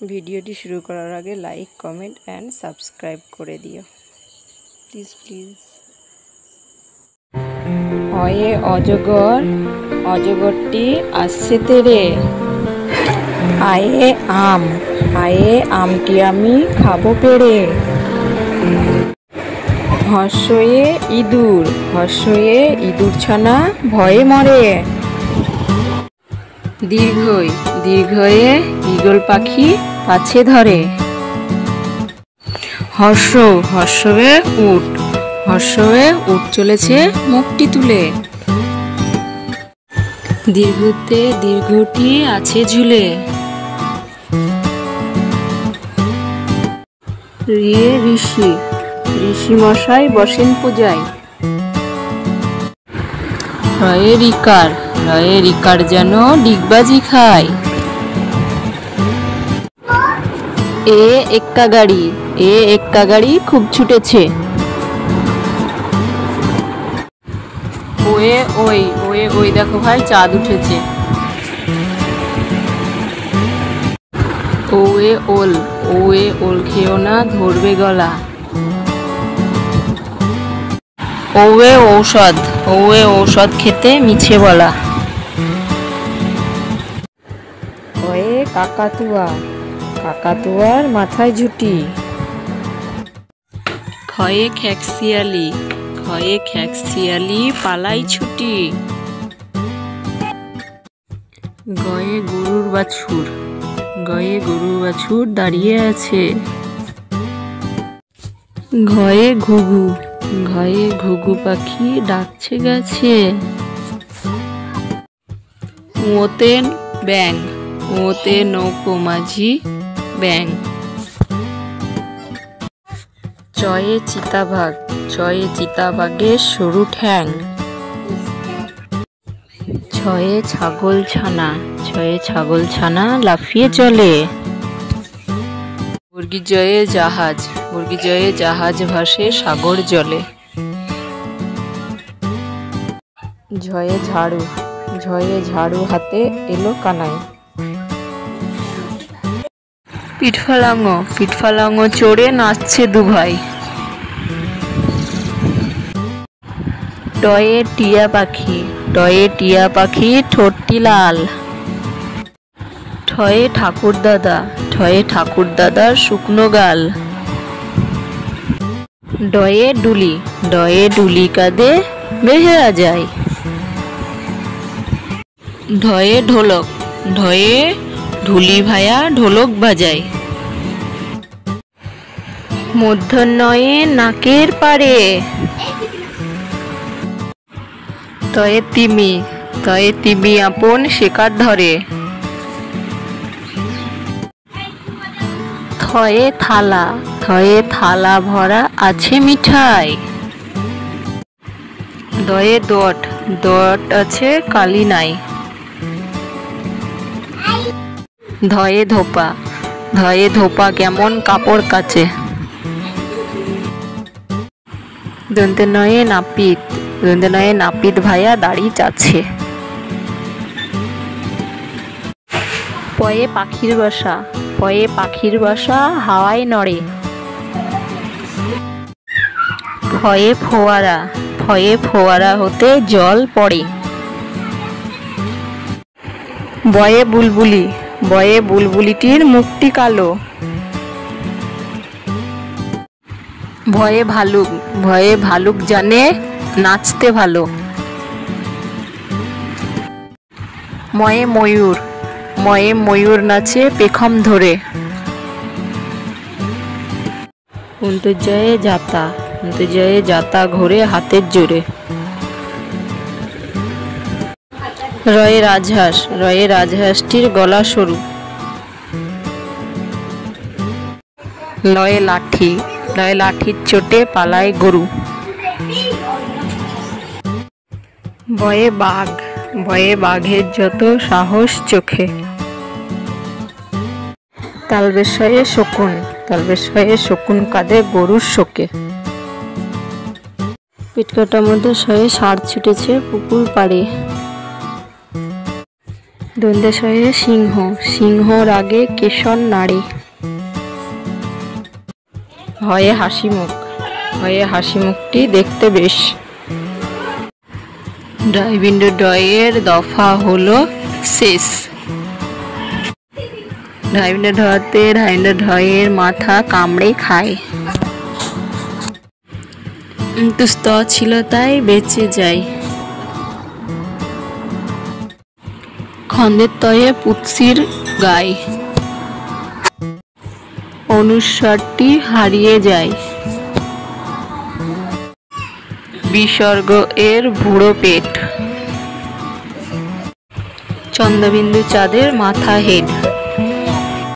ভিডিওটি শুরু করার আগে লাইক, কমেন্ট অ্যান্ড সাবস্ক্রাইব করে দিও প্লিজ প্লিজ। হয়ে অজগর, অজগরটি আসছে তেরে। আয়ে আম, আয়ে আমটি আমি খাবো পেড়ে। হর্ষয়ে ইঁদুর, হর্ষয়ে ইঁদুর ছানা ভয়ে মরে। দীর্ঘই, দীর্ঘয়ে ঈগল পাখি পাছে ধরে। হর্ষ, হর্ষয়ে উট, হর্ষয়ে উট চলেছে মুখটি তুলে। দীর্ঘতে দীর্ঘটি আছে ঝুলে। ঋয়ে ঋষি, ঋষি মশাই বসেন পূজায়। রয়ে রিকার, রয়ে রিকার যেন ডিগবাজি খায়। এ এক্কা গাড়ি, এ এক্কা গাড়ি খুব ছুটেছে। ওয়ে ওই, ওয়ে ওই দেখো ভাই চাঁদ উঠেছে। ওয়ে ওল, ওয়ে ওল খেও না ধরবে গলা। ওয়ে ঔষধ, ওয়ে ঔষধ খেতে মিছে বলা। ওয়ে কাকাতুয়া, কাকাতুয়ার মাথায় ঝুঁটি। খয়ে খ্যাকশিয়ালি, খয়ে খ্যাকশিয়ালি পালাই ছুটি। গয়ে গরুর বাছুর, গয়ে গরুর বাছুর দাঁড়িয়ে আছে। ঘয়ে ঘুঘু, ঘয়ে ঘুঘু পাখি ডাকছে গাছে। ওতে ব্যাং, ওতে নৌকো মাঝি ব্যাং। চয়ে চিতাবাঘ, চয়ে চিতাবাঘের সরু ঠ্যাং। ছয়ে ছাগল ছানা, ছয়ে ছাগল ছানা লাফিয়ে চলে। বর্গীজয়ে জাহাজ, বর্গীজয়ে জাহাজ ভাসে সাগর জলে। ঝয়ে ঝাড়ু, ঝয়ে ঝাড়ু হাতে এলো কানাই। পিঠফালাঙ্গ, পিঠফালাঙ্গ চড়ে নাচছে দুভাই। টয়ে টিয়া পাখি, টয়ে টিয়া পাখি ঠোঁটটি লাল। ঠয়ে ঠাকুর দাদা, ঠয়ে ঠাকুর দাদার শুকনো গাল। ডয়ে ডুলি, ডয়ে ডুলি কাঁধে বেহেরা যায়। ঢয়ে ঢোলক, ঢয়ে ঢুলি ভায়া ঢোলক বাজায়। মূর্ধন্যয়ে নাকের পাড়ে। তয়ে তিমি, তয়ে তিমি আপন শিকার ধরে। থয়ে থালা, থয়ে থালা ভরা আছে মিঠাই। দয়ে দট, দট আছে কালি নাই। ধয়ে ধোপা, ধয়ে ধোপা কেমন কাপড় কাচে। দন্তে নয়ে নাপিত, দন্তে নয়ে নাপিত ভাইয়া দাড়ি চাচ্ছে। পয়ে পাখির বাসা, পয়ে পাখির বাসা হাওয়ায় নড়ে। ফয়ে ফোয়ারা, ফয়ে ফোয়ারা হতে জল পড়ে। বয়ে বুলবুলি, বয়ে বুলবুলিটির মুখটি কালো। ভয়ে ভালুক, ভয়ে ভালুক জানে নাচতে ভালো। ময়ে ময়ূর, ময়ে ময়ূর নাচে পেখম ধরে। অন্তর্জয়ে যাতা, অন্তর্জয়ে যাতা ঘোরে হাতের জোরে। রয়ে রাজহাঁস, রয়ে রাজহাঁসটির গলা সরু। লয়ে লাঠি, লয়ে লাঠির চোটে পালায় গরু। বয়ে বাঘ, বয়ে বাঘের যত সাহস চোখে। তালবেশয়ে শকুন, তালবেশয়ে শকুন কাঁধে গরুর শোকে। পিটকাটার মধ্যে শয়ে ষাঁড় ছুটেছে পুকুর পাড়ে। দন্তেশ্বরে সিংহ, সিংহর আগে কেশর নাড়ে। হয়ে হাসি মুখ, হয়ে হাসি মুখটি দেখতে বেশ। ডয়বিন্দু ডয়ের দফা হলো শেষ। ঢাইবিন্দু ঢতে ঢাইবিন্দু ঢয়ের মাথা কামড়ে খায়। স্তু ছিল তাই বেঁচে যায়। খন্দের তয়ে পুৎসির গায়। অনুস্বারটি হারিয়ে যায়। বিসর্গ এর বুড়ো পেট। চন্দ্রবিন্দু চাঁদের মাথা হেড।